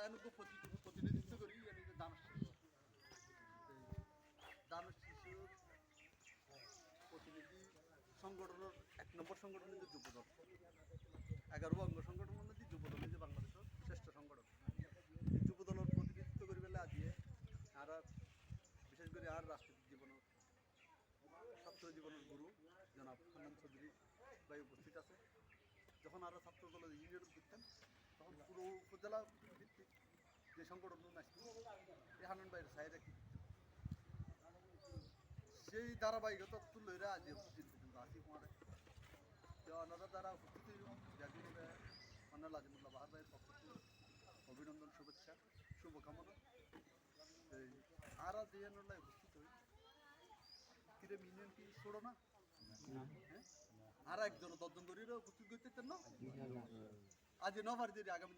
এনুকো প্রতিনিধিত্ব করি আমি দানব শিশুর প্রতিনিধি সংগঠনের ১ নম্বর সংগঠন হচ্ছে যুবদল। ১১ অঙ্গ সংগঠনের মধ্যে যুবদল হচ্ছে বাংলাদেশের শ্রেষ্ঠ সংগঠন। এই যুবদলের প্রতিনিধিত্ব করি বেলা আজিয়ে আর বিশেষ করে আর রাজনৈতিক জীবনের ছাত্র জীবনের গুরু জনাব হান্নান চৌধুরী ভাই উপস্থিত আছে। যখন আরও ছাত্র দলের ইউনিয়ন করতেন তখন পুরো উপজেলা ভিত্তিক যে সংগঠন আসতো এই হান্নান ভাইয়ের সাইডে কি সেই ধারাবাহিকতা তুলে আজ উপস্থিত পর্যন্ত আসি কুমারে ওনারা দ্বারা উপস্থিত জাতিভাবে অন্যান্য লাজিমুল্লাহ বাহার ভাইয়ের পক্ষ থেকে অভিনন্দন, শুভেচ্ছা, শুভকামনা। এই আর যে উপস্থিত হই কিরে মিনিয়ন কি ছোড়ো না হ্যাঁ আর একজন 10 জন ধরে উপস্থিত করতেছেন না আজ নবার দিয়ে আগামী